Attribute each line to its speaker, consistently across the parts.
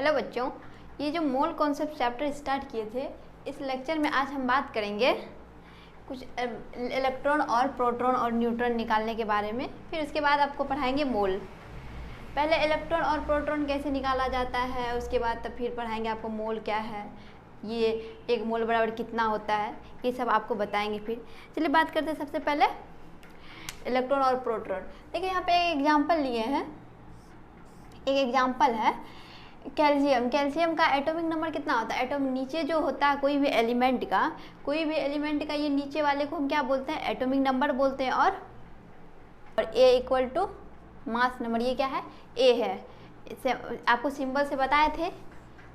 Speaker 1: Hello बच्चों, ये जो मोल कॉन्सेप्ट चैप्टर स्टार्ट किए थे, इस लेक्चर में आज हम बात करेंगे कुछ इलेक्ट्रॉन और प्रोटॉन और न्यूट्रॉन निकालने के बारे में। फिर उसके बाद आपको पढ़ाएंगे मोल। पहले इलेक्ट्रॉन और प्रोटॉन कैसे निकाला जाता है, उसके बाद तब फिर पढ़ाएंगे आपको मोल क्या है, ये एक मोल बराबर कितना होता है, ये सब आपको बताएंगे। फिर चलिए बात करते हैं सबसे पहले इलेक्ट्रॉन और प्रोटॉन। देखिए यहाँ पे एक एग्जाम्पल लिए हैं। एक एग्जाम्पल है कैल्शियम। कैल्शियम का एटॉमिक नंबर कितना होता है? एटॉम नीचे जो होता है कोई भी एलिमेंट का ये नीचे वाले को हम क्या बोलते हैं? एटॉमिक नंबर बोलते हैं। और ए इक्वल टू मास नंबर, ये क्या है? ए है। इससे आपको सिंबल से बताए थे,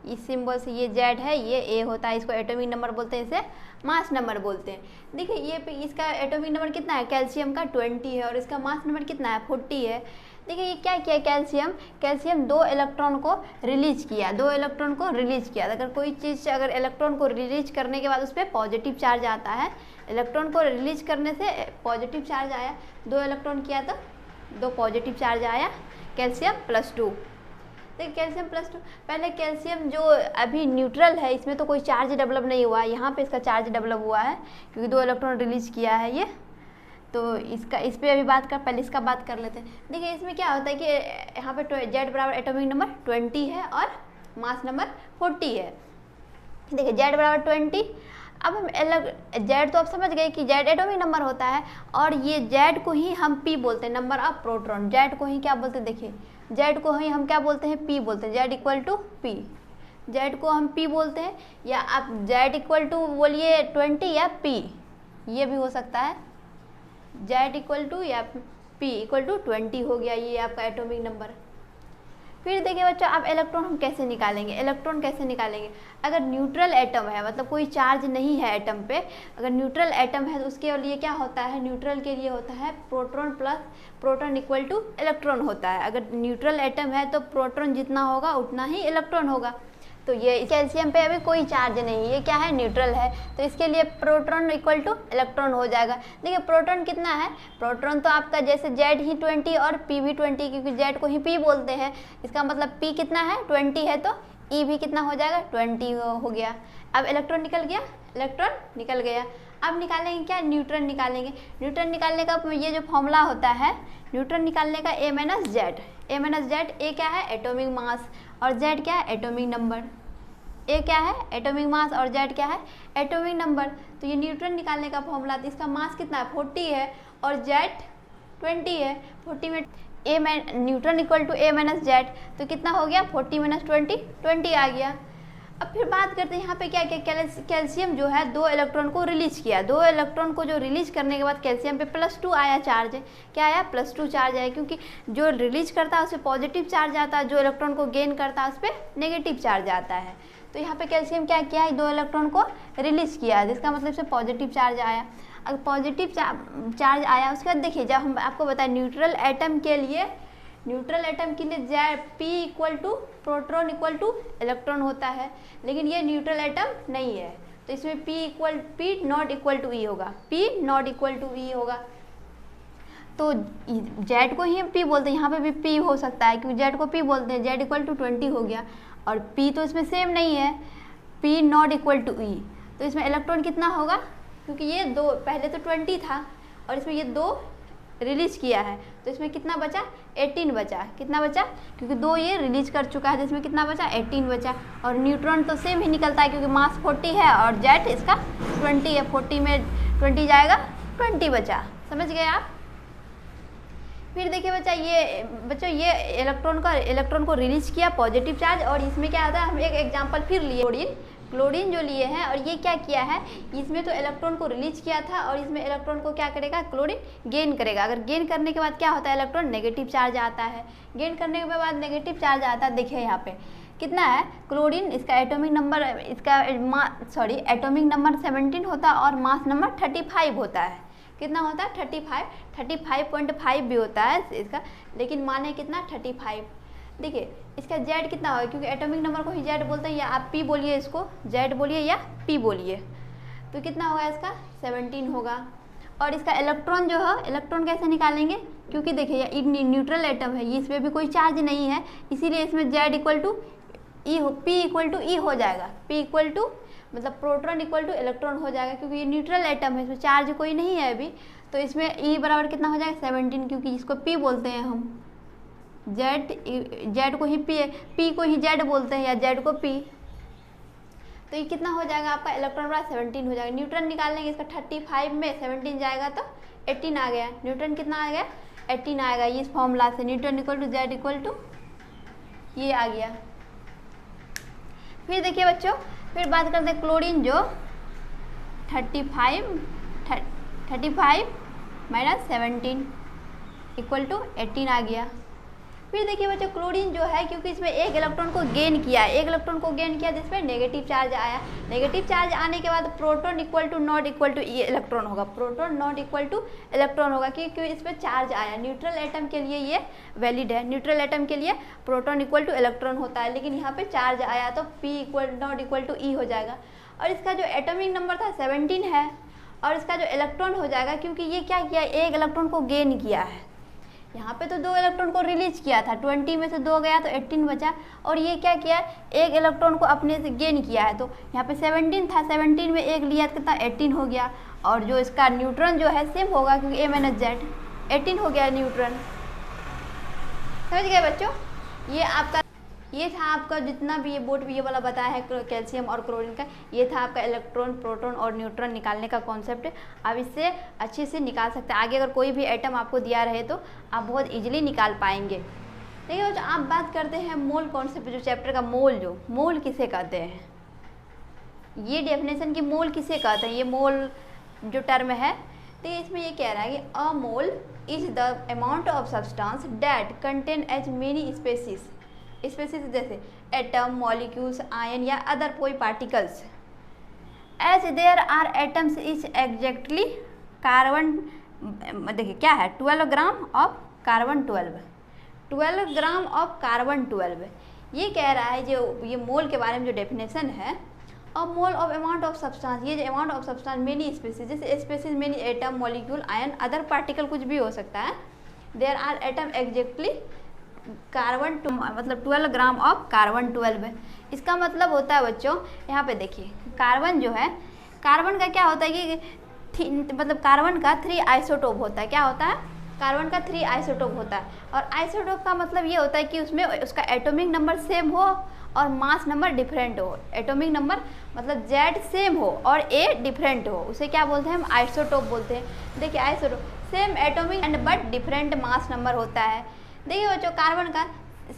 Speaker 1: इस सिंबल से ये जेड है, ये ए होता है, इसको एटॉमिक नंबर बोलते हैं, इसे मास नंबर बोलते हैं। देखिए ये पे इसका एटॉमिक नंबर कितना है? कैल्शियम का 20 है और इसका मास नंबर कितना है? 40 है। देखिए ये क्या किया कैल्शियम 2 इलेक्ट्रॉन को रिलीज किया, अगर कोई चीज़ अगर इलेक्ट्रॉन को रिलीज करने के बाद उस पर पॉजिटिव चार्ज आता है, इलेक्ट्रॉन को रिलीज करने से पॉजिटिव चार्ज आया, 2 इलेक्ट्रॉन किया तो 2 पॉजिटिव चार्ज आया, कैल्शियम +2। देखिए कैल्शियम +2, पहले कैल्शियम जो अभी न्यूट्रल है इसमें तो कोई चार्ज डेवलप नहीं हुआ है, यहाँ पे इसका चार्ज डेवलप हुआ है क्योंकि 2 इलेक्ट्रॉन रिलीज किया है ये। तो इस पर अभी पहले इसका बात कर लेते हैं। देखिए इसमें क्या होता है कि यहाँ पे जेड बराबर एटॉमिक नंबर 20 है और मास नंबर 40 है। देखिए जेड बराबर 20। अब हम जेड तो आप समझ गए कि जेड एटॉमिक नंबर होता है और ये जेड को ही हम पी बोलते हैं, नंबर ऑफ प्रोटॉन। जेड को ही क्या बोलते हैं? देखिए जेड को ही हम क्या बोलते हैं? पी बोलते हैं। Z equal to P, Z को हम पी बोलते हैं, या आप जेड इक्वल टू बोलिए 20 या पी, ये भी हो सकता है। जेड इक्वल टू या पी इक्वल टू 20 हो गया, ये आपका एटॉमिक नंबर। फिर देखिए बच्चों, अब इलेक्ट्रॉन हम कैसे निकालेंगे? अगर न्यूट्रल एटम है, मतलब कोई चार्ज नहीं है एटम पे, अगर न्यूट्रल एटम है तो उसके लिए क्या होता है? न्यूट्रल के लिए होता है proton plus proton equal to electron होता है। अगर न्यूट्रल एटम है तो प्रोटॉन जितना होगा उतना ही इलेक्ट्रॉन होगा। तो ये कैल्शियम पे अभी कोई चार्ज नहीं, ये क्या है? न्यूट्रल है, तो इसके लिए प्रोटॉन इक्वल टू इलेक्ट्रॉन हो जाएगा। देखिए प्रोटॉन कितना है? प्रोटॉन तो आपका जैसे जेड ही 20 और पी भी 20, क्योंकि जेड को ही पी बोलते हैं, इसका मतलब पी कितना है? 20 है, तो ई भी कितना हो जाएगा? 20 हो गया। अब इलेक्ट्रॉन निकल गया। अब निकालेंगे क्या? न्यूट्रॉन निकालेंगे। न्यूट्रॉन निकालने का ये जो फॉर्मूला होता है न्यूट्रॉन निकालने का, ए माइनस जेड। ए क्या है? एटॉमिक मास, और जेड क्या है? Atomic number. ए क्या है? एटॉमिक मास, और जेड क्या है? Atomic number. तो ये न्यूट्रॉन निकालने का फॉर्मूला, तो इसका मास कितना है? 40 है और जेड 20 है। 40 में neutron equal to A minus Z, तो कितना हो गया? 40 माइनस 20 आ गया। अब फिर बात करते हैं यहाँ पे क्या कैल्शियम जो है 2 इलेक्ट्रॉन को रिलीज किया। 2 इलेक्ट्रॉन को जो रिलीज करने के बाद कैल्शियम पे +2 आया चार्ज। क्या आया? +2 चार्ज आया, क्योंकि जो रिलीज करता है उस पर पॉजिटिव चार्ज आता है, जो इलेक्ट्रॉन को गेन करता है उस पर नेगेटिव चार्ज आता है। तो यहाँ पे कैल्शियम क्या किया है? 2 इलेक्ट्रॉन को रिलीज किया, जिसका मतलब इसमें पॉजिटिव चार्ज आया। अगर पॉजिटिव चार्ज आया, उसके बाद देखिए जब हम आपको बताएं न्यूट्रल एटम के लिए Z P equal to proton equal to electron होता है, लेकिन ये न्यूट्रल एटम नहीं है, तो इसमें पी नॉट इक्वल टू ई होगा। तो जेड को ही पी बोलते हैं, यहाँ पे भी पी हो सकता है क्योंकि जेड को पी बोलते हैं। जेड इक्वल टू 20 हो गया, और पी तो इसमें सेम नहीं है, पी नॉट इक्वल टू ई, तो इसमें इलेक्ट्रॉन कितना होगा? क्योंकि ये 2 पहले तो 20 था और इसमें ये 2 रिलीज किया है, तो इसमें कितना बचा? 18 बचा। कितना बचा? क्योंकि 2 ये रिलीज कर चुका है, जिसमें कितना बचा? 18 बचा। और न्यूट्रॉन तो सेम ही निकलता है क्योंकि मास 40 है और जेड इसका 20 है। 40 में 20 जाएगा, 20 बचा। समझ गए आप? फिर देखिए बच्चों ये इलेक्ट्रॉन को रिलीज किया पॉजिटिव चार्ज, और इसमें क्या होता है? हम एक एग्जांपल फिर लिए क्लोरीन जो लिए हैं, और ये क्या किया है? इसमें तो इलेक्ट्रॉन को रिलीज किया था और इसमें इलेक्ट्रॉन को क्या करेगा? क्लोरीन गेन करेगा। अगर गेन करने के बाद क्या होता है? इलेक्ट्रॉन नेगेटिव चार्ज आता है। गेन करने के बाद नेगेटिव चार्ज आता है। देखिए यहाँ पे कितना है? क्लोरीन इसका एटॉमिक नंबर 17 होता है और मास नंबर 35 होता है। कितना होता है? 35.5 भी होता है इसका, लेकिन माने कितना? 35। देखिए इसका जेड कितना होगा? क्योंकि एटॉमिक नंबर को ही जेड बोलते हैं, या आप पी बोलिए, इसको जेड बोलिए या पी बोलिए, तो कितना होगा इसका? 17 होगा। और इसका इलेक्ट्रॉन जो है, इलेक्ट्रॉन कैसे निकालेंगे? क्योंकि देखिए ये न्यूट्रल एटम है, ये इसमें भी कोई चार्ज नहीं है, इसीलिए इसमें जेड इक्वल टू ई हो, P इक्वल टू ई हो जाएगा, P इक्वल टू मतलब प्रोटॉन इक्वल टू इलेक्ट्रॉन हो जाएगा, क्योंकि ये न्यूट्रल एटम है, इसमें चार्ज कोई नहीं है अभी, तो इसमें E बराबर कितना हो जाएगा 17, क्योंकि इसको P बोलते हैं हम, Z को ही P को ही Z बोलते हैं या Z को P, तो ये कितना हो जाएगा आपका इलेक्ट्रॉन बराबर 17 हो जाएगा। न्यूट्रन निकाल लेंगे, इसका 35 में 17 जाएगा तो 18 आ गया, न्यूट्रन कितना आ गया 18 आएगा, ये इस फॉर्मूला से neutron equal to Z equal to ये आ गया। फिर देखिए बच्चों, फिर बात करते हैं क्लोरीन, जो 35 माइनस 17 इक्वल टू 18 आ गया। फिर देखिए बच्चों, क्लोरीन जो है, क्योंकि इसमें एक इलेक्ट्रॉन को गेन किया है, एक इलेक्ट्रॉन को गेन किया जिसमें नेगेटिव चार्ज आया, नेगेटिव चार्ज आने के बाद proton equal to not equal to ये इलेक्ट्रॉन होगा, proton not equal to electron होगा, क्योंकि इसमें चार्ज आया। न्यूट्रल एटम के लिए ये वैलिड है, न्यूट्रल एटम के लिए प्रोटॉन इक्वल टू इलेक्ट्रॉन होता है, लेकिन यहाँ पे चार्ज आया तो P equal not equal to E हो जाएगा। और इसका जो एटॉमिक नंबर था 17 है, और इसका जो इलेक्ट्रॉन हो जाएगा, क्योंकि ये क्या किया, एक इलेक्ट्रॉन को गेन किया है, यहाँ पे तो 2 इलेक्ट्रॉन को रिलीज किया था, 20 में से 2 गया तो 18 बचा, और ये क्या किया, एक इलेक्ट्रॉन को अपने से गेन किया है, तो यहाँ पे 17 था, 17 में एक लिया कितना 18 हो गया, और जो इसका न्यूट्रॉन जो है सेम होगा, क्योंकि A माइनस Z 18 हो गया न्यूट्रॉन। समझ गए बच्चों, ये था आपका जितना भी ये बोर्ड भी ये वाला बताया है कैल्शियम और क्लोरीन का, ये था आपका इलेक्ट्रॉन, प्रोटॉन और न्यूट्रॉन निकालने का कॉन्सेप्ट। आप इससे अच्छे से निकाल सकते हैं, आगे अगर कोई भी एटम आपको दिया रहे तो आप बहुत इजीली निकाल पाएंगे। देखिए बच्चों, आप बात करते हैं मोल कॉन्सेप्ट, जो चैप्टर का मोल, जो मोल किसे कहते हैं, ये डेफिनेशन की मोल किसे कहते हैं, ये मोल जो टर्म है, तो इसमें ये कह रहा है कि a mole is the amount of substance that contain as many species जैसे एटम, मॉलिक्यूल्स, आयन या अदर कोई particles, as there are atoms is exactly carbon, देखिए क्या है 12 gram of carbon 12 gram of carbon 12। ये कह रहा है, जो ये मोल के बारे में जो डेफिनेशन है, a mole of amount of substance, ये जो amount of substance many species, जैसे species many atom, molecule, ion, other particle कुछ भी हो सकता है, there are atom exactly carbon मतलब 12 ग्राम ऑफ कार्बन 12 है। इसका मतलब होता है बच्चों, यहाँ पे देखिए कार्बन जो है, कार्बन का क्या होता है कि मतलब कार्बन का 3 आइसोटोप होता है, क्या होता है, कार्बन का 3 आइसोटोप होता है, और आइसोटोप का मतलब ये होता है कि उसमें उसका एटॉमिक नंबर सेम हो और मास नंबर डिफरेंट हो। एटॉमिक नंबर मतलब Z सेम हो और A डिफरेंट हो, उसे क्या बोलते हैं हम, आइसोटोप बोलते हैं। देखिए isotope same atomic and but different mass number होता है। देखिए बच्चों, कार्बन का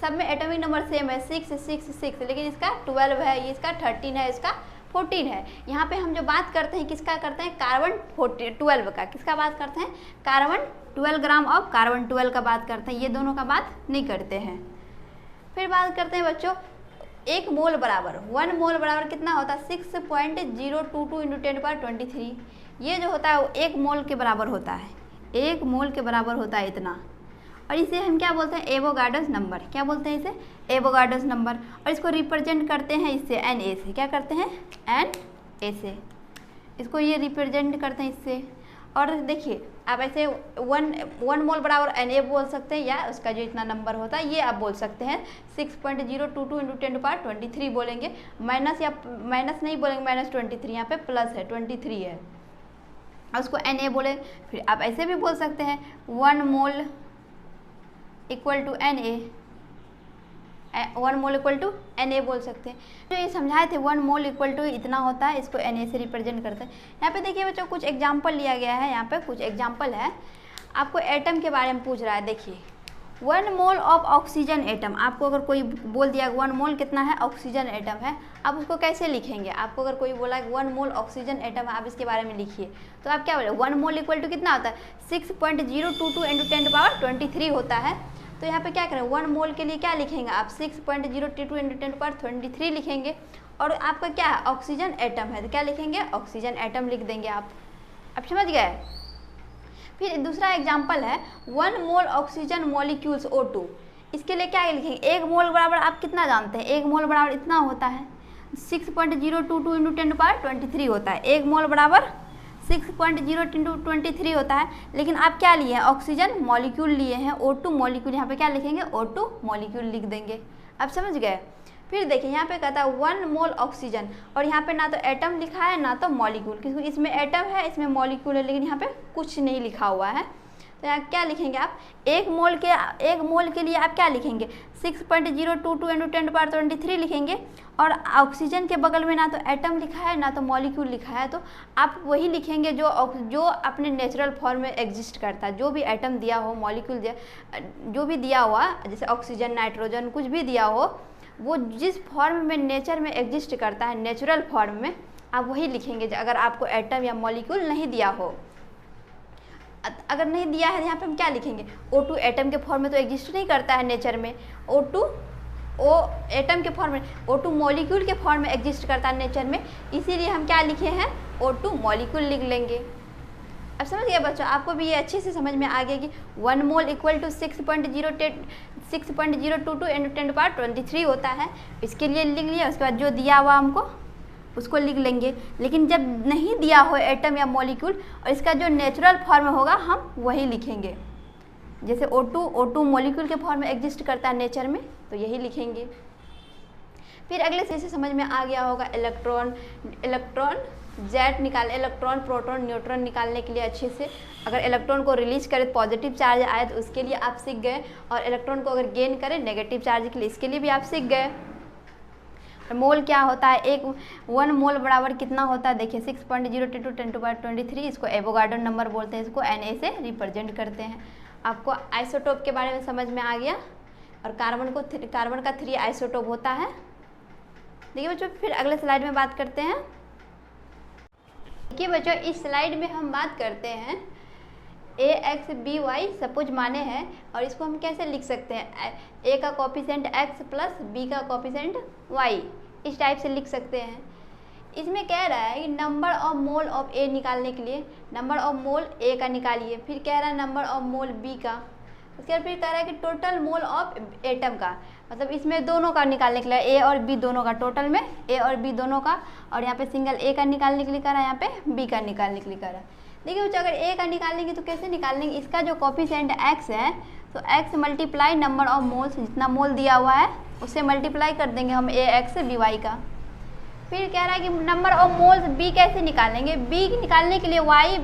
Speaker 1: सब में एटॉमिक नंबर सेम है 6, लेकिन इसका 12 है, ये इसका 13 है, इसका 14 है। यहाँ पे हम जो बात करते हैं किसका करते हैं, कार्बन 12 का, किसका बात करते हैं, कार्बन 12 ग्राम ऑफ कार्बन 12 का बात करते हैं, ये दोनों का बात नहीं करते हैं। फिर बात करते हैं बच्चों, 1 मोल बराबर 1 मोल बराबर कितना होता है, 6.022 × 10⁻23। ये जो होता है वो 1 मोल के बराबर होता है, 1 मोल के बराबर होता है इतना, और इसे हम क्या बोलते हैं, एवोगाड्रोस नंबर, क्या बोलते हैं इसे, एवोगाड्रोस नंबर। और इसको रिप्रेजेंट करते हैं इससे Na से, क्या करते हैं, Na से, इसको ये रिप्रेजेंट करते हैं इससे। और देखिए आप ऐसे 1 मोल बराबर Na बोल सकते हैं, या उसका जो इतना नंबर होता है ये आप बोल सकते हैं 6.022 × 10⁻23 बोलेंगे, माइनस या माइनस नहीं बोलेंगे, -23, यहाँ पे प्लस है 23 है, और उसको Na बोले। फिर आप ऐसे भी बोल सकते हैं 1 mole equal to Na, 1 mole equal to Na बोल सकते हैं। जो ये समझाए थे 1 मोल इक्वल टू इतना होता है, इसको Na से रिप्रेजेंट करते हैं। यहाँ पे देखिए बच्चों कुछ एग्जांपल लिया गया है, यहाँ पे कुछ एग्जांपल है, आपको एटम के बारे में पूछ रहा है। देखिए 1 मोल ऑफ ऑक्सीजन एटम, आपको अगर कोई बोल दिया 1 मोल कितना है, ऑक्सीजन एटम है, आप उसको कैसे लिखेंगे, आपको अगर कोई बोला 1 मोल ऑक्सीजन एटम है, आप इसके बारे में लिखिए, तो आप क्या बोले, 1 मोल इक्वल टू कितना होता है, 6.022 × 10⁻23 होता है। तो यहाँ पे क्या करें, 1 मोल के लिए क्या लिखेंगे आप, 6.022 × 10⁻23 लिखेंगे, और आपका क्या है, ऑक्सीजन एटम है, तो क्या लिखेंगे, ऑक्सीजन एटम लिख देंगे आप समझ गए। फिर दूसरा एग्जांपल है 1 मोल ऑक्सीजन मॉलिक्यूल्स O2, इसके लिए क्या लिखेंगे, 1 मोल बराबर आप कितना जानते हैं, 1 मोल बराबर इतना होता है 6.022 × 10⁻23 होता है, 1 मोल बराबर 6.0 × 23 होता है। लेकिन आप क्या लिए हैं, ऑक्सीजन मॉलिक्यूल लिए हैं, O2 मॉलिक्यूल, यहाँ पे क्या लिखेंगे, O2 मॉलिक्यूल लिख देंगे, आप समझ गए। फिर देखिए यहाँ पे कहता है 1 मोल ऑक्सीजन, और यहाँ पे ना तो एटम लिखा है ना तो मॉलिक्यूल, क्योंकि इसमें एटम है इसमें मॉलिक्यूल है, लेकिन यहाँ पे कुछ नहीं लिखा हुआ है। तो यहाँ क्या लिखेंगे आप, 1 मोल के लिए आप क्या लिखेंगे 6.022 × 10⁻23 लिखेंगे, और ऑक्सीजन के बगल में ना तो एटम लिखा है ना तो मॉलिक्यूल लिखा है, तो आप वही लिखेंगे जो अपने नेचुरल फॉर्म में एग्जिस्ट करता है। जो भी एटम दिया हो, मॉलिक्यूल जो भी दिया हुआ, जैसे ऑक्सीजन, नाइट्रोजन, कुछ भी दिया हो, वो जिस फॉर्म में नेचर में एग्जिस्ट करता है, नेचुरल फॉर्म में, आप वही लिखेंगे अगर आपको एटम या मॉलिक्यूल नहीं दिया हो। अगर नहीं दिया है यहाँ पे हम क्या लिखेंगे, O2 एटम के फॉर्म में तो एग्जिस्ट नहीं करता है नेचर में, O2 एटम के फॉर्म में, O2 मॉलिक्यूल के फॉर्म में एग्जिस्ट करता है नेचर में, इसीलिए हम क्या लिखे हैं O2 मॉलिक्यूल लिख लेंगे। अब समझ गए बच्चों, आपको भी ये अच्छे से समझ में आ गया कि 1 मोल इक्वल टू 6.022 × 10⁻23 होता है, इसके लिए लिख लिया। उसके बाद जो दिया हुआ हमको उसको लिख लेंगे, लेकिन जब नहीं दिया हो एटम या मॉलिक्यूल और इसका जो नेचुरल फॉर्म होगा हम वही लिखेंगे। जैसे O2 मॉलिक्यूल के फॉर्म में एग्जिस्ट करता है नेचर में, तो यही लिखेंगे। फिर अगले से समझ में आ गया होगा इलेक्ट्रॉन जेट निकालने, इलेक्ट्रॉन, प्रोटॉन, न्यूट्रॉन निकालने के लिए अच्छे से, अगर इलेक्ट्रॉन को रिलीज करे तो पॉजिटिव चार्ज आए तो उसके लिए आप सीख गए, और इलेक्ट्रॉन को अगर गेन करे नेगेटिव चार्ज के लिए, इसके लिए भी आप सीख गए। मोल क्या होता है, 1 मोल बराबर कितना होता है, देखिए 6.022 × 10⁻23, इसको एवोगाड्रो नंबर बोलते हैं, इसको Na से रिप्रेजेंट करते हैं। आपको आइसोटोप के बारे में समझ में आ गया, और कार्बन का 3 आइसोटोप होता है। देखिए बच्चों, फिर अगले स्लाइड में बात करते हैं। देखिए बच्चों, इस स्लाइड में हम बात करते हैं AX/BY सपोज माने हैं, और इसको हम कैसे लिख सकते हैं, A का कोफिशिएंट X प्लस B का कोफिशिएंट Y, इस टाइप से लिख सकते हैं। इसमें कह रहा है कि number of mole of A निकालने के लिए नंबर ऑफ मोल A का निकालिए, फिर कह रहा है नंबर ऑफ मोल B का, उसके बाद फिर कह रहा है कि टोटल मोल ऑफ एटम का, मतलब इसमें दोनों का निकालने के लिए A और B दोनों का, टोटल में A और B दोनों का, और यहाँ पे सिंगल A का निकालने के लिए कह रहा है, यहाँ पे B का निकालने के लिए कह रहा है। देखिए बच्चों, अगर A का निकालेंगे तो कैसे निकालेंगे, इसका जो कोफिशिएंट X है तो X multiply number of moles, जितना मोल दिया हुआ है उससे मल्टीप्लाई कर देंगे हम AX/BY का। फिर कह रहा है कि नंबर ऑफ मोल्स B कैसे निकालेंगे, B निकालने के लिए Y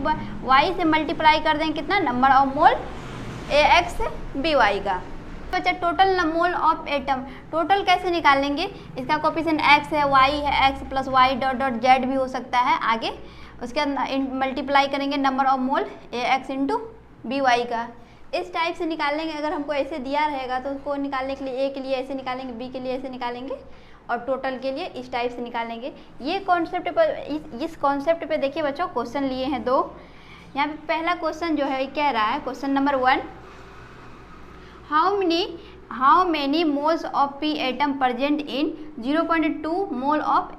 Speaker 1: से मल्टीप्लाई कर देंगे कितना, नंबर ऑफ मोल AX/BY का। बच्चा total mole of atom, total कैसे निकालेंगे, इसका कोफिशिएंट X है, Y है, X plus Y dot dot Z भी हो सकता है आगे, उसके बाद मल्टीप्लाई करेंगे नंबर ऑफ मोल AX/BY का। इस टाइप से निकालेंगे। अगर हमको ऐसे दिया रहेगा तो उसको निकालने के लिए A के लिए ऐसे निकालेंगे, B के लिए ऐसे निकालेंगे, और टोटल के लिए इस टाइप से निकालेंगे। ये कॉन्सेप्ट पर, इस कॉन्सेप्ट पे देखिए बच्चों क्वेश्चन लिए हैं 2। यहाँ पे पहला क्वेश्चन जो है कह रहा है, question number 1, how many moles of P atom present in 0.2 mole of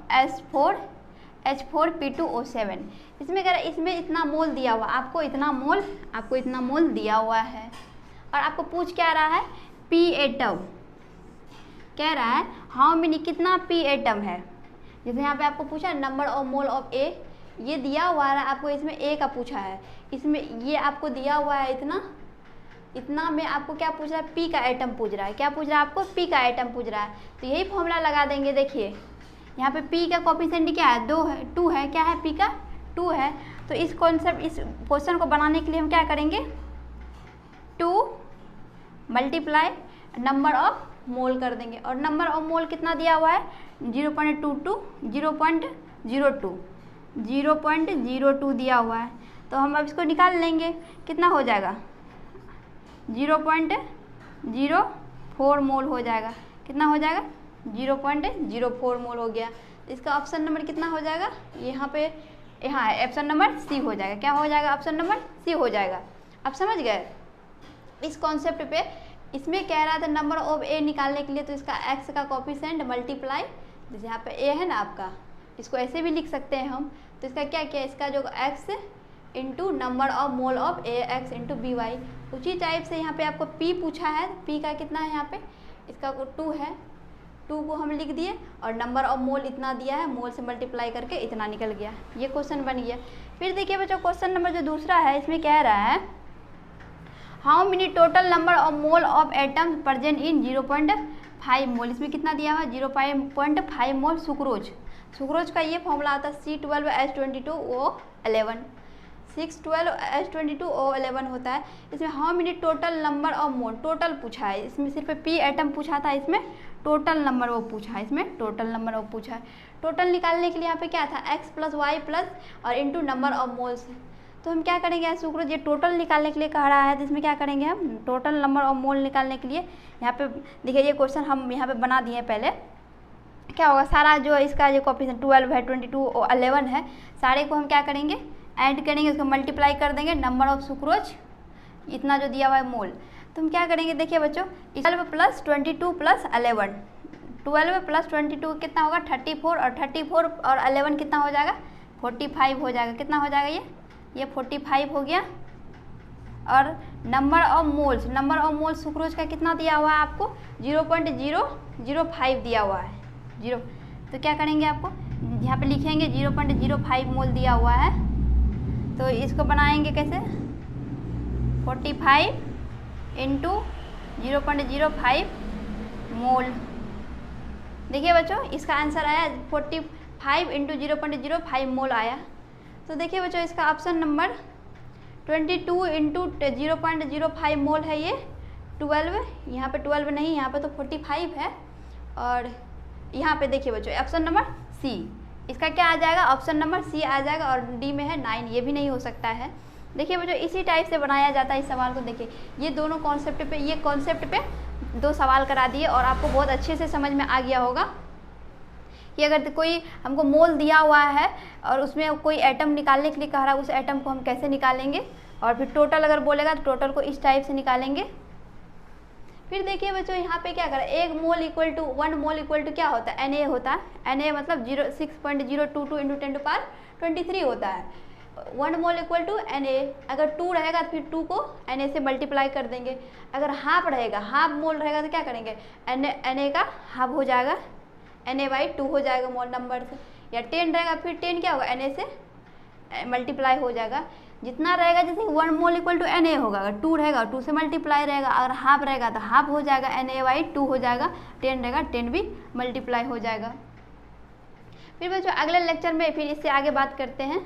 Speaker 1: H4P2O7। इसमें कह रहा है इसमें इतना मोल दिया हुआ, आपको इतना मोल दिया हुआ है, और आपको पूछ क्या रहा है, P एटम कह रहा है हाउ मेनी, कितना P एटम है। जैसे यहाँ पे आपको पूछा number of mole of A, ये दिया हुआ है आपको, इसमें A का पूछा है, इसमें ये आपको दिया हुआ है इतना में आपको क्या पूछ रहा है, P का एटम पूछ रहा है। क्या पूछ रहा है आपको, P का एटम पूछ रहा है, तो यही फॉर्मूला लगा देंगे। देखिए यहाँ पे P का कोफिशिएंट क्या है, 2 है, क्या है, P का 2 है। तो इस क्वेश्चन को बनाने के लिए हम क्या करेंगे, 2 मल्टीप्लाई नंबर ऑफ मोल कर देंगे, और नंबर ऑफ मोल कितना दिया हुआ है, 0.02 दिया हुआ है। तो हम अब इसको निकाल लेंगे, कितना हो जाएगा, 0.04 मोल हो जाएगा। कितना हो जाएगा, 0.04 मोल हो गया। इसका ऑप्शन नंबर कितना हो जाएगा, यहाँ ऑप्शन नंबर सी हो जाएगा। क्या हो जाएगा, ऑप्शन नंबर सी हो जाएगा। अब समझ गए इस कॉन्सेप्ट पे। इसमें कह रहा था नंबर ऑफ A निकालने के लिए, तो इसका X का कोफिशिएंट मल्टीप्लाई, जैसे यहाँ पे A है ना आपका, इसको ऐसे भी लिख सकते हैं हम। तो इसका क्या किया, इसका जो X into number of mole of AX into BY, उसी टाइप से यहाँ पे आपको P पूछा है। P का कितना है, यहाँ पे इसका 2 है, 2 को हम लिख दिए, और नंबर ऑफ मोल इतना दिया है, मोल से मल्टीप्लाई करके इतना निकल गया। ये क्वेश्चन बन गया। फिर देखिए बच्चों क्वेश्चन नंबर जो दूसरा है, इसमें कह रहा है how many total number of mole of atoms present in 5 मोल, इसमें कितना दिया हुआ है 0.5 मोल सुक्रोज। सुक्रोज का ये फॉर्मूला आता है C12H22O11, 612H22O11 होता है। इसमें how many total number of mole, total पूछा है, इसमें सिर्फ P एटम पूछा था, इसमें टोटल नंबर वो पूछा है, इसमें टोटल नंबर वो पूछा है। टोटल निकालने के लिए यहाँ पे क्या था x + y प्लस और इंटू नंबर ऑफ मोल्स। तो हम क्या करेंगे सुक्रोज, ये टोटल निकालने के लिए कह रहा है, तो इसमें क्या करेंगे हम टोटल नंबर ऑफ मोल निकालने के लिए यहाँ पे देखिए ये क्वेश्चन हम यहाँ पे बना दिए पहले। क्या होगा सारा जो इसका जो कोएफिशिएंट 12 है 22 और 11 है, सारे को हम क्या करेंगे ऐड करेंगे, उसको मल्टीप्लाई कर देंगे नंबर ऑफ सुक्रोज इतना जो दिया हुआ है मोल। तो हम क्या करेंगे देखिए बच्चों 12 + 22 + 11, 12 + 22 कितना होगा 34 और 34 और 11 कितना हो जाएगा 45 हो जाएगा। कितना हो जाएगा ये 45 हो गया। और नंबर ऑफ मोल्स सुक्रोज का कितना दिया हुआ है आपको 0.005 दिया हुआ है 0। तो क्या करेंगे आपको यहाँ पे लिखेंगे 0.05 मोल दिया हुआ है, तो इसको बनाएंगे कैसे 45 × 0.05 मोल। देखिए बच्चों इसका आंसर आया 45 × 0.05 मोल आया। तो देखिए बच्चों इसका ऑप्शन नंबर 22 × 0.05 मोल है ये 12, यहाँ पे 12 नहीं, यहाँ पे तो 45 है। और यहाँ पे देखिए बच्चों ऑप्शन नंबर सी, इसका क्या आ जाएगा ऑप्शन नंबर सी आ जाएगा। और डी में है 9, ये भी नहीं हो सकता है। देखिए बच्चों इसी टाइप से बनाया जाता है इस सवाल को। देखिए ये दोनों कॉन्सेप्ट पे, ये कॉन्सेप्ट पे 2 सवाल करा दिए और आपको बहुत अच्छे से समझ में आ गया होगा कि अगर कोई हमको मोल दिया हुआ है और उसमें कोई एटम निकालने के लिए कह रहा है, उस एटम को हम कैसे निकालेंगे। और फिर टोटल अगर बोलेगा तो टोटल को इस टाइप से निकालेंगे। फिर देखिए बच्चों यहाँ पे क्या करें 1 मोल = 1 मोल = क्या होता है Na होता है। Na मतलब 6.022 × 10⁻23 होता है। 1 मोल = Na, अगर 2 रहेगा तो फिर 2 को Na से मल्टीप्लाई कर देंगे। अगर हाफ रहेगा, हाफ मोल रहेगा तो क्या करेंगे Na का हाफ हो जाएगा, Na/2 हो जाएगा मोल नंबर से। या 10 रहेगा फिर 10 क्या होगा Na से मल्टीप्लाई हो जाएगा। जितना रहेगा जैसे 1 मोल = Na होगा, अगर 2 रहेगा 2 से मल्टीप्लाई रहेगा, अगर हाफ रहेगा तो हाफ हो जाएगा Na/2 हो जाएगा, 10 रहेगा 10 भी मल्टीप्लाई हो जाएगा। फिर बच्चों अगले लेक्चर में फिर इससे आगे बात करते हैं।